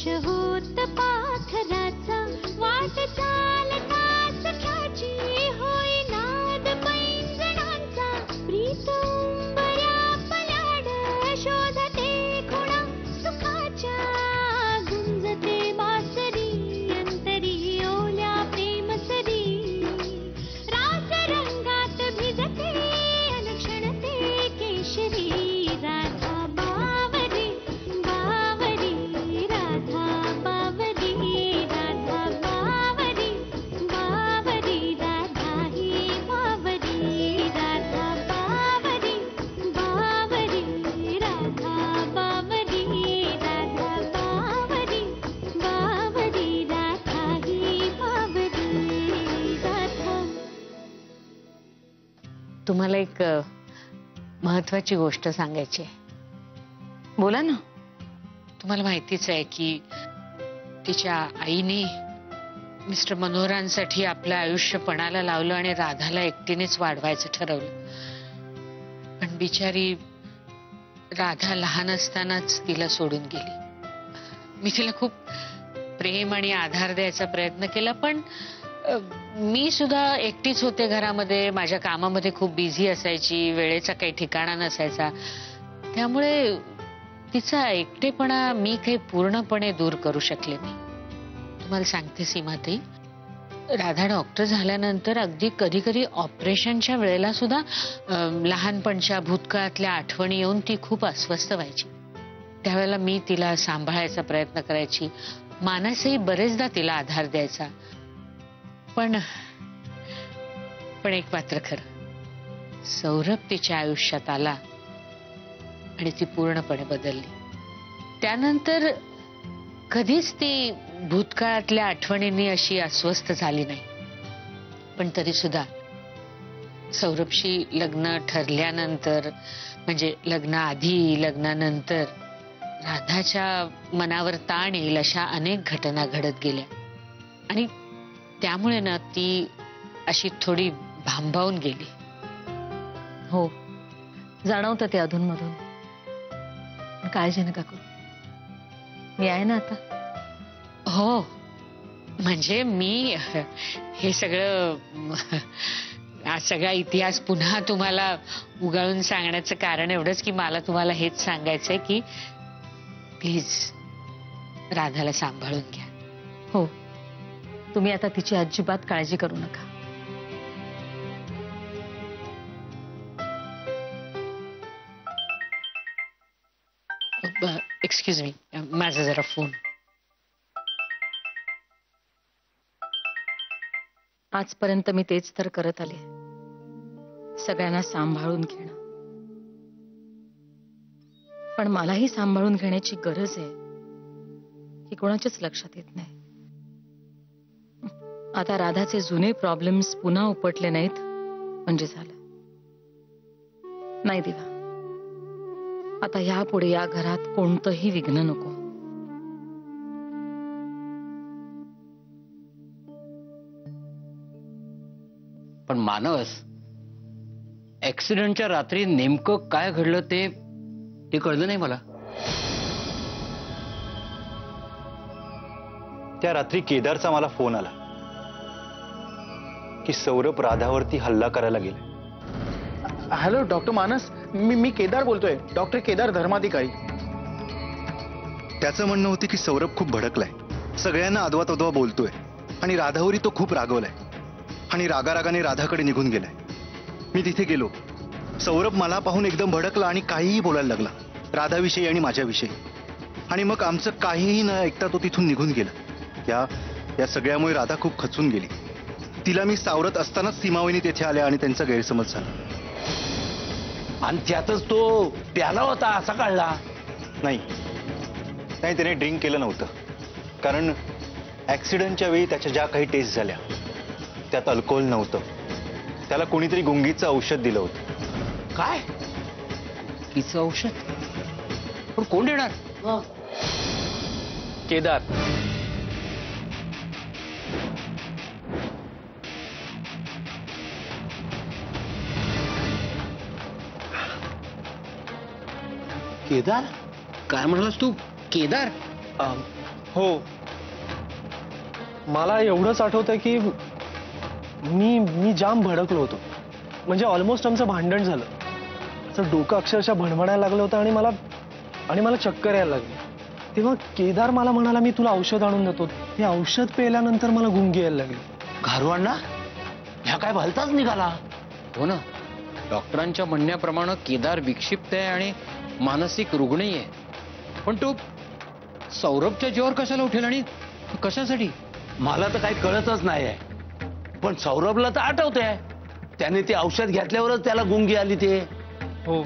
स्पर्श होत पाखराचा वाट चालता सख्याची होई नाद पैंजणांचा प्रीत उंबऱ्या पलाड शोधते खुणा सुखाच्या गुंजते बासरी अंतरी ओल्या प्रेमसरी रास रंगात भिजते अनुक्षणते केशरी राधा बावरी बावरी राधा बावरी राधा बावरी बावरी राधा ही बावरी राधा बावरी बावरी राधा बावरी राधा बावरी बावरी राधा ही बावरी राधा. तुम्हाला एक महत्वाची गोष्ट सांगायची आहे. बोला ना. तुम्हाला माहितीच आहे की तिच्या आईने मिस्टर मनोहरांसाठी आपलं आयुष्य पणाला लावलं आणि राधाला एकटीनेच वाढवायचं ठरवलं. पण बिचारी राधा लहान असतानाच तिला सोडून गेली. मी तिला खूप प्रेम आणि आधार द्यायचा प्रयत्न केला, पण मी सुद्धा एकटीच होते घरामध्ये. माझ्या कामामध्ये खूप बिझी असायची, वेळेचा काही ठिकाणा नसायचा. त्यामुळे तिचा एकटेपणा मी काही पूर्णपणे दूर करू शकले नाही. तुम्हाला सांगते सीमाताई, राधा डॉक्टर झाल्यानंतर अगदी कधी कधी ऑपरेशनच्या वेळेला सुद्धा लहानपणच्या भूतकाळातल्या आठवणी येऊन ती खूप अस्वस्थ व्हायची. त्यावेळेला मी तिला सांभाळायचा प्रयत्न करायची, मानसही बरेचदा तिला आधार द्यायचा. पण एक मात्र खरं, सौरभ तिच्या आयुष्यात आला आणि ती पूर्णपणे बदलली. त्यानंतर कधीच ती भूतकाळातल्या आठवणींनी अशी अस्वस्थ झाली नाही. पण तरी सुद्धा सौरभशी लग्न ठरल्यानंतर, म्हणजे लग्नाआधी लग्नानंतर राधाच्या मनावर ताण येईल अशा अनेक घटना घडत गेल्या आणि त्यामुळे ना ती अशी थोडी भांबावून गेली. हो, जाणवतं ते अधूनमधून. काळजी नका करू, मी आहे ना आता. हो, म्हणजे मी हे सगळं हा सगळा इतिहास पुन्हा तुम्हाला उगाळून सांगण्याचं कारण एवढंच की मला तुम्हाला हेच सांगायचंय की प्लीज राधाला सांभाळून घ्या. हो, तुम्ही आता तिची अजिबात काळजी करू नका. एक्सक्यूज मी, माझा जरा फोन. आजपर्यंत मी तेच तर करत आले, सगळ्यांना सांभाळून घेणं. पण मलाही सांभाळून घेण्याची गरज आहे ही कोणाच्याच लक्षात येत नाही. आता राधाचे जुने प्रॉब्लेम्स पुन्हा उपटले नाहीत म्हणजे झालं. नाही दिवा, आता यापुढे या घरात कोणतंही विघ्न नको. पण मानस, ऍक्सिडेंटच्या रात्री नेमकं काय घडलं ते कळलं नाही मला. त्या रात्री केदारचा मला फोन आला की सौरभ राधावरती हल्ला करायला गेला. हॅलो डॉक्टर मानस, मी केदार बोलतोय, डॉक्टर केदार धर्माधिकारी. त्याचं म्हणणं होतं की सौरभ खूप भडकलाय, सगळ्यांना अदवा तदवा बोलतोय आणि राधावरी तो खूप रागवलाय आणि रागारागाने राधाकडे निघून गेलाय. मी तिथे गेलो, सौरभ मला पाहून एकदम भडकला आणि काहीही बोलायला लागला राधाविषयी आणि माझ्याविषयी. आणि मग आमचं काहीही न ऐकता तो तिथून निघून गेला. या सगळ्यामुळे राधा खूप खचून गेली. तिला मी सावरत असतानाच सीमावहिनी तेथे आल्या आणि त्यांचा गैरसमज झाला. आणि त्यातच तो प्याला होता असा कळला. नाही, त्याने ड्रिंक केलं नव्हतं, कारण ऍक्सिडेंटच्या वेळी त्याच्या ज्या काही टेस्ट झाल्या त्यात अल्कोहोल नव्हतं. त्याला कोणीतरी गुंगीचं औषध दिलं होतं. काय? गुंगीचं औषध? पण कोण देणार? केदार. केदार? काय म्हणालास तू? केदार? हो, मला एवढंच आठवतंय की मी जाम भडकलो होतो. म्हणजे ऑलमोस्ट आमचं भांडण झालं. असं डोकं अक्षरशः भणभणायला लागलं होतं आणि मला चक्कर यायला लागली. तेव्हा केदार मला म्हणाला मी तुला औषध आणून देतो. हे औषध पेल्यानंतर मला गुंगी यायला लागली. घारवांना ह्या काय भलताच निघाला. हो ना, डॉक्टरांच्या म्हणण्याप्रमाणे केदार विक्षिप्त आहे आणि मानसिक रुग्णही आहे. पण तो सौरभच्या जीवावर कशाला उठेल आणि कशासाठी? मला तर काही कळतच नाही आहे. पण सौरभला तर आठवतंय, त्याने ते औषध घेतल्यावरच त्याला गुंगी आली. ते हो,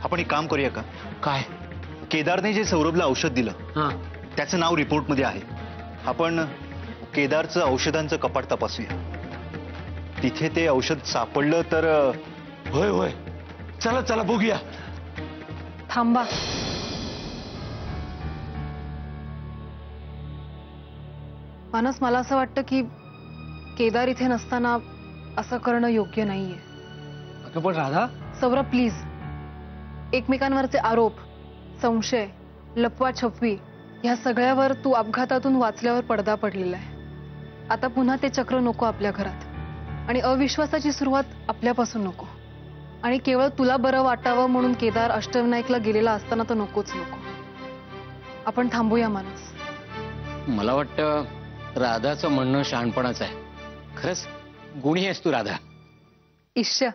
आपण एक काम करूया का? काय? केदारने जे सौरभला औषध दिलं हा, त्याचं नाव रिपोर्टमध्ये आहे. आपण केदारचं औषधांचं कपाट तपासूया. तिथे ते औषध सापडलं तर होय होय, चला चला बघूया. थांबा. मानस, मला असं वाटतं की केदार इथे नसताना असं करणं योग्य नाहीये. अगं पण राधा, सौरभ प्लीज, एकमेकांवरचे आरोप, संशय, लपवाछपवी ह्या सगळ्यावर तू अपघातातून वाचल्यावर पडदा पडलेला आहे. आता पुन्हा ते चक्र नको आपल्या घरात. आणि अविश्वासाची सुरुवात आपल्यापासून नको. आणि केवळ तुला बरं वाटावं म्हणून केदार अष्टविनायकला गेलेला असताना तर नकोच नको. आपण थांबूया मानस. मला वाटतं राधाचं म्हणणं शहाणपणाच आहे. खरंच गुणी आहेस तू राधा. इश्य,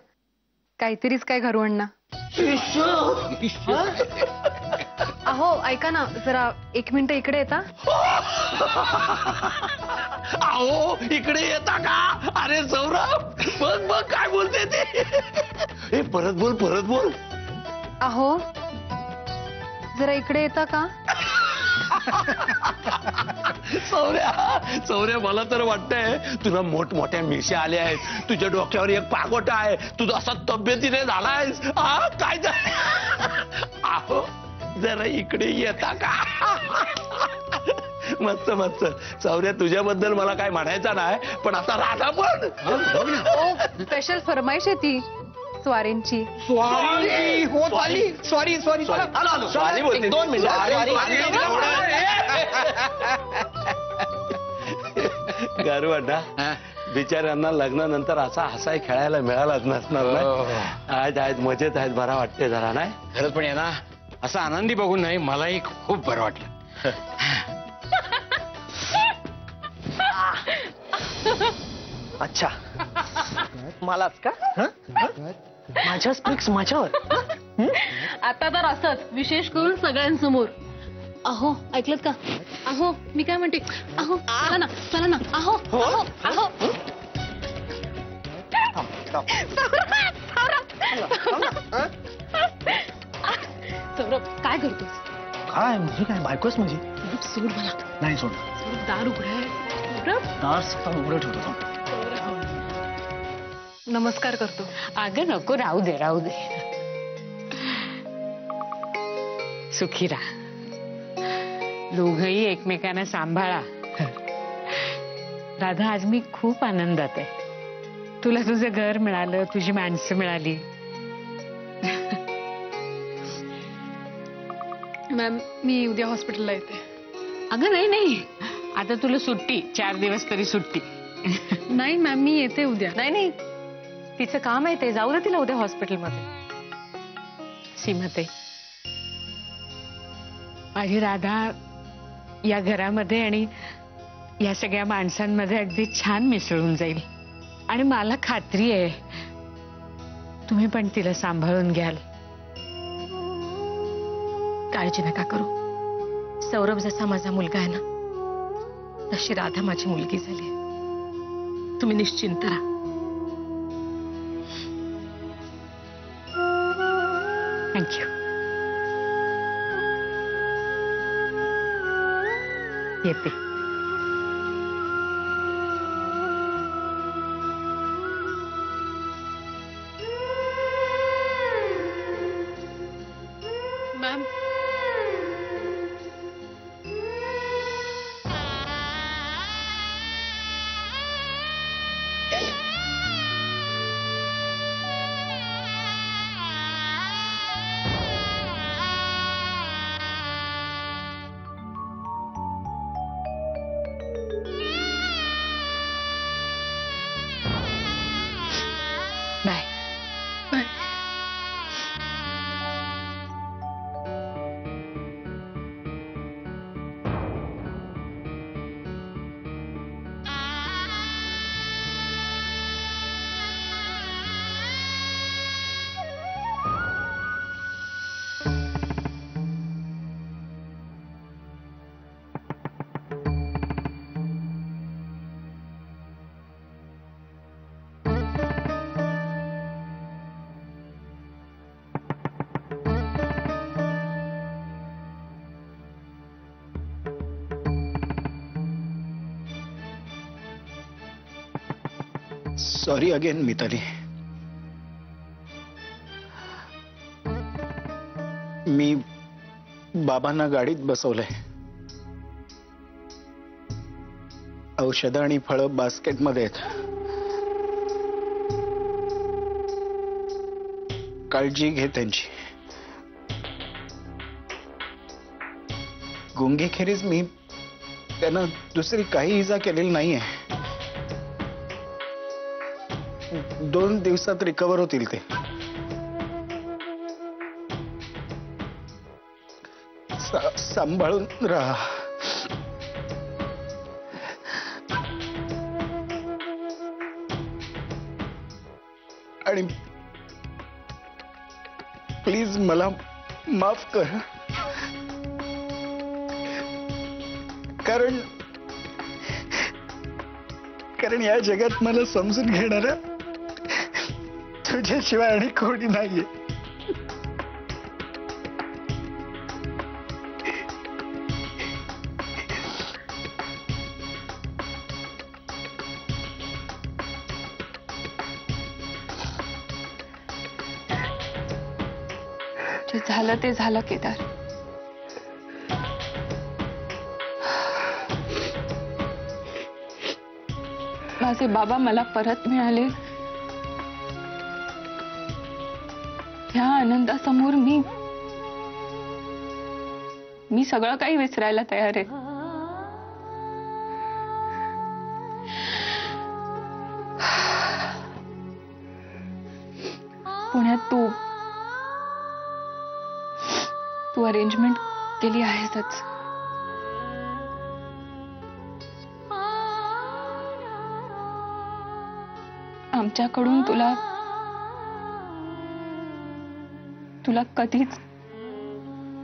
काहीतरीच काय घरवण्णा. अहो ऐका ना, जरा 1 मिनिट इकडे येता. अहो इकडे येता का? अरे सौरभ, बघ बघ काय बोलते ते. हे परत बोल, परत बोल. अहो जरा इकडे येता का? चौऱ्या, मला तर वाटतंय तुला मोठमोठ्या मिश्या आल्या आहेत. तुझ्या डोक्यावर एक पागोटा आहे. तुझा असा तब्येतीने झालायस. काय अहो जरा इकडे येता का? मस्त मस्त. चौऱ्या, तुझ्याबद्दल मला काय म्हणायचं नाही, पण आता राधा पण. स्पेशल फरमाईश आहे ती स्वारींची. सॉरी बोलते. 2 मिनिटं. गारवाडा, बिचाऱ्यांना लग्नानंतर असा हसाय खेळायला मिळालाच नसणार ना. आहेत मजेत आहेत, बरा वाटते जरा नाही. खरंच पण ना असं आनंदी बघून नाही मलाही खूप बरं वाटलं. अच्छा, मलाच का? माझ्या स्पिक्स माझ्यावर. आता तर असंच, विशेष करून सगळ्यांसमोर. अहो ऐकलत का? अहो मी काय म्हणते, अहो चला ना, चला ना. अहो अहो अहो. सौरभ काय करतोस? काय म्हणजे काय? बायकोच माझी. सोड मला. नाही सोड. सौरभ दार उघडाय. सौरभ दार उघडं ठेवतो. नमस्कार करतो. अगं नको, राहू दे राहू दे. सुखी राहा, दोघही एकमेकांना सांभाळा. राधा, आज मी खूप आनंदात आहे. तुला तुझं घर मिळालं, तुझी माणसं मिळाली. मॅम मी उद्या हॉस्पिटलला येते. अगं नाही नाही, आता तुला सुट्टी, 4 दिवस तरी सुट्टी. नाही मॅम मी येते उद्या. नाही, तिचं काम आहे ते. जाऊ दे तिला उद्या हॉस्पिटलमध्ये. सीमाते, माझी राधा या घरामध्ये आणि या सगळ्या माणसांमध्ये अगदी छान मिसळून जाईल. आणि मला खात्री आहे तुम्ही पण तिला सांभाळून घ्याल. काळजी नका करू. सौरभ जसा माझा मुलगा आहे ना, तशी राधा माझी मुलगी झाली. तुम्ही निश्चिंत राहा. थँक्यू. येते. Ma'am sorry again Mitali. मी बाबांना गाडीत बसवलंय. औषधं आणि फळं बास्केटमध्ये आहेत. काळजी घे त्यांची. गुंगेखेरीज मी त्यांना दुसरी काही इजा केलेली नाहीये. 2 दिवसात रिकव्हर होतील ते. सांभाळून राहा. आणि प्लीज मला माफ कर. कारण या जगात मला समजून घेणारा तुझ्याशिवाय आणि कोणी नाहीये. जे झालं ते झालं केदार. माझे बाबा मला परत मिळाले ह्या आनंदासमोर मी सगळं काही विसरायला तयार आहे. पुण्यात तू अरेंजमेंट केली आहेसच. आमच्याकडून तुला कधीच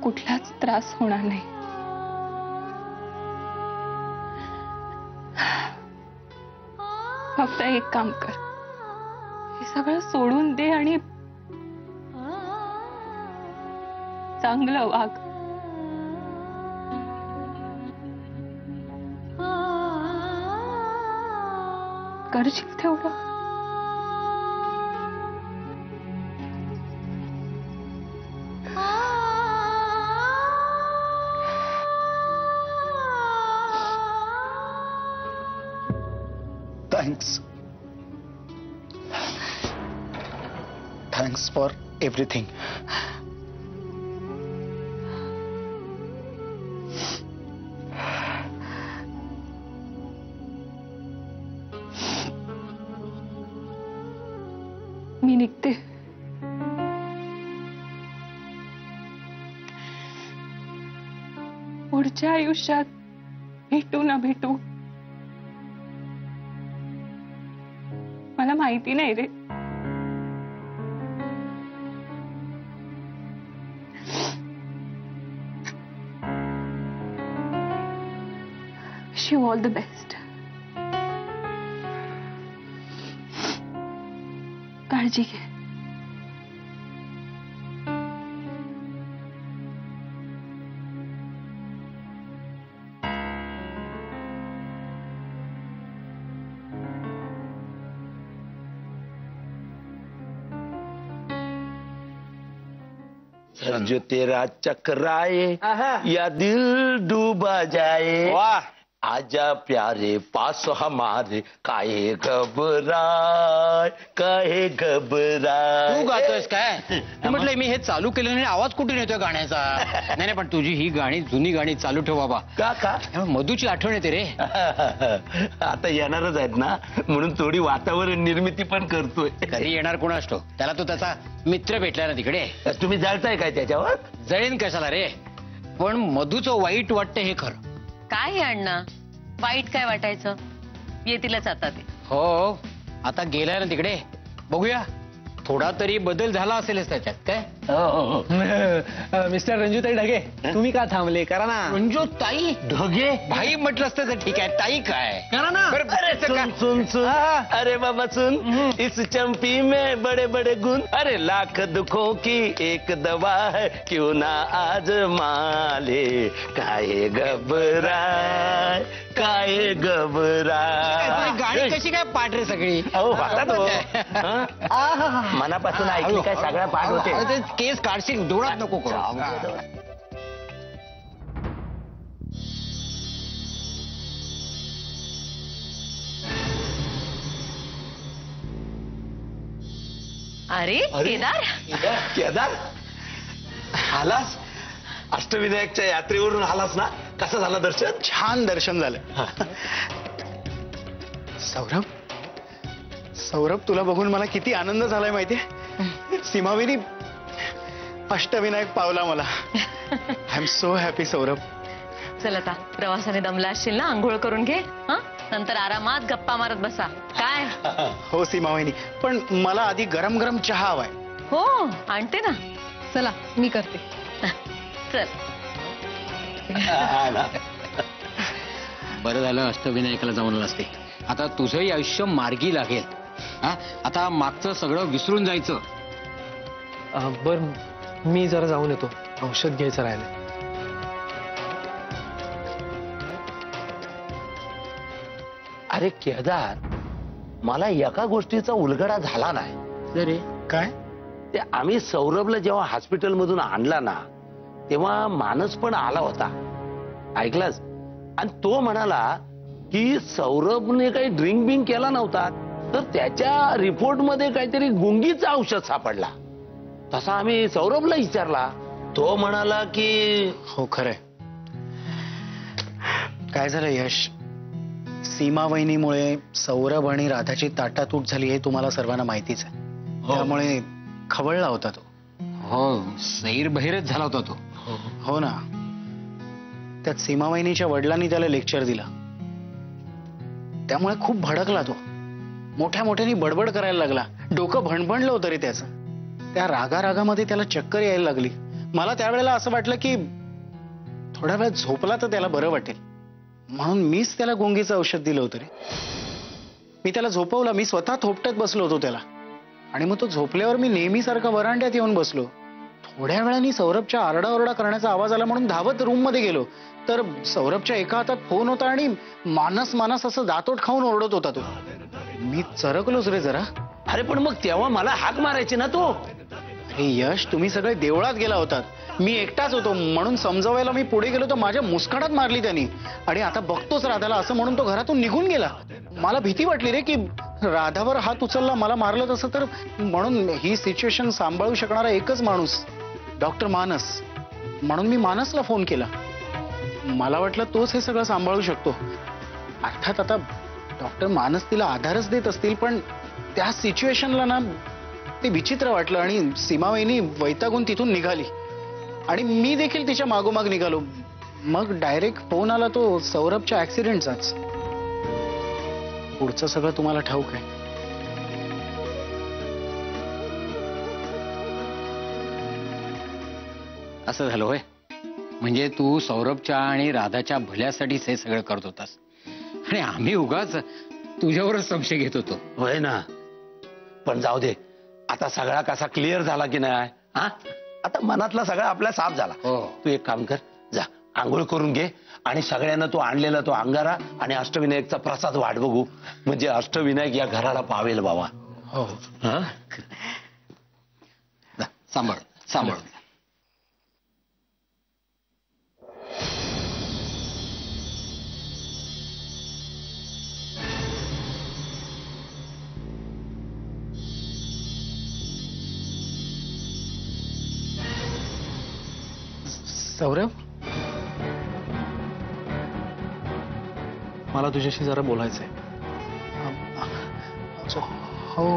कुठलाच त्रास होणार नाही. फक्त एक काम कर, हे सगळं सोडून दे आणि चांगलं वाग. करशील तेवढं. Thanks for everything. मी निघते. पुढच्या आयुष्यात भेटू ना भेटू मला माहिती नाही रे. Wish you all the best. काळजी घे. जो तेरा चकराए या दिल डूबा जाए. वाह. आजा प्यारे पास हमारे काहे घबराय तू गातोयस काय? म्हटलं मी हे चालू केलं नाही, आवाज कुठून येतोय गाण्याचा? नाही पण तुझी ही गाणी जुनी गाणी चालू ठेव बाबा. का मधूची आठवण येते रे. आता येणारच आहेत ना, म्हणून थोडी वातावरण निर्मिती पण करतोय. कधी येणार कोण असतो? त्याला तो त्याचा मित्र भेटला ना तिकडे. तुम्ही जळताय काय त्याच्यावर? जळेन कशाला रे, पण मधूचं वाईट वाटतं हे खरं. काय हे अण्णा, वाईट काय वाटायचं? येतीलच आता ते. हो, आता गेलाय ना तिकडे, बघूया थोडा तरी बदल झाला असेलच त्याच्यात. काय मिस्टर रंजूताई ढगे, तुम्ही का थांबले? करा ना. रंजूताई ढगे भाई म्हटलं असतं तर ठीक आहे, ताई काय करा ना. अरे सुन अरे बाबा सुन, इस चंपी में बड़े बड़े गुण, अरे लाख दुखों की एक दवा है, क्यों ना आजमा ले, काहे घबराए काय घबरा. गाणी कशी काय पाठ रे सगळी? अहो होतात हो. हं? मनापासून ऐकली काय सगळ्या पाठ होते. ते केस काढशील डोळ्यात नको करू. अरे केदार, केदार आलास? अष्टविनायकच्या यात्रेवरून आलास ना? कसं झालं दर्शन? छान दर्शन झालं. सौरभ, सौरभ तुला बघून मला किती आनंद झालाय माहितीये. सीमाविनी अष्टविनायक पावला मला. I am so happy Saurabh. चल आता प्रवासाने दमला असशील ना, आंघोळ करून घे. हा, नंतर आरामात गप्पा मारत बसा. काय? हो सीमाविनी, पण मला आधी गरम गरम चहा हवाय. हो आणते ना. चला मी करते. चल. बरं झालं अष्टविनायकाला जाऊन नसते. आता तुझंही आयुष्य मार्गी लागेल. हा, आता मागचं सगळं विसरून जायचं. बर मी जरा जाऊन येतो, औषध घ्यायचं राहिलं. अरे केदार, मला एका गोष्टीचा उलगडा झाला नाही. अरे काय? ते आम्ही सौरभला जेव्हा हॉस्पिटल मधून आणला ना, तेव्हा मानस पण आला होता, ऐकलास? आणि तो म्हणाला की सौरभने काही ड्रिंक बिंक केला नव्हता, तर त्याच्या रिपोर्ट मध्ये काहीतरी गुंगीचं औषध सापडला. तसा आम्ही सौरभला विचारला, तो म्हणाला की हो खरंय. काय झालं यश, सीमावहिनीमुळे सौरभ आणि राधाची ताटातूट झाली हे तुम्हाला सर्वांना माहितीच आहे. त्यामुळे खवळला होता तो. हो, सैर बहिरच झाला होता तो. हो ना. त्यात सीमावहिनीच्या वडिलांनी त्याला लेक्चर दिलं, त्यामुळे खूप भडकला तो. मोठ्या मोठ्याने बडबड करायला लागला. डोकं भणभणलं होतं रे त्याचं. त्या रागारागामध्ये त्याला चक्कर यायला लागली. मला त्यावेळेला असं वाटलं की थोड्या वेळ झोपला तर त्याला बरं वाटेल, म्हणून मीच त्याला गुंगीचं औषध दिलं होतं रे. मी त्याला झोपवला. मी स्वतः थोपटत बसलो होतो त्याला, आणि मग तो झोपल्यावर मी नेहमीसारखा वरांड्यात येऊन बसलो. थोड्या वेळाने सौरभच्या आरडाओरडा करण्याचा आवाज आला म्हणून धावत रूम मध्ये गेलो, तर सौरभच्या एका हातात फोन होता आणि मानस मानस असं दातोट खाऊन ओरडत होता तो. मी चरकलोच रे जरा. अरे पण मग तेव्हा मला हाक मारायची ना तो. अरे यश, तुम्ही सगळे देवळात गेला होतात, मी एकटाच होतो म्हणून समजावायला मी पुढे गेलो तर माझ्या मुस्कानात मारली त्यांनी. आणि आता बघतोच राधाला असं म्हणून तो घरातून निघून गेला. मला भीती वाटली रे की राधावर हात उचलला, मला मारलं तसं तर. म्हणून ही सिच्युएशन सांभाळू शकणारा एकच माणूस डॉक्टर मानस, म्हणून मी मानसला फोन केला. मला वाटलं तोच हे सगळं सांभाळू शकतो. अर्थात आता डॉक्टर मानस तिला आधारच देत असतील, पण त्या सिच्युएशनला ना ते विचित्र वाटलं. आणि सीमावहिनी वैतागून तिथून निघाली आणि मी देखील तिच्या मागोमाग निघालो. मग डायरेक्ट फोन आला तो सौरभच्या ऍक्सिडेंटचाच. पुढचं सगळं तुम्हाला ठाऊक आहे. असं झालं होय? म्हणजे तू सौरभच्या आणि राधाच्या भल्यासाठीच हे सगळं करत होतास, आणि आम्ही उगाच तुझ्यावरच संशय घेत होतो. होय ना. पण जाऊ दे, आता सगळा कसा क्लिअर झाला की नाही. हा, आता मनातला सगळा आपला साफ झाला. हो. तू एक काम कर, जा आंघोळ करून घे आणि सगळ्यांना तू आणलेला तो अंगारा आणि अष्टविनायकचा प्रसाद वाट बघू, म्हणजे अष्टविनायक या घराला पावेल बाबा. हो. हा, जा, सांभाळ सांभाळ. सौरभ, मला तुझ्याशी जरा बोलायचंय. हो,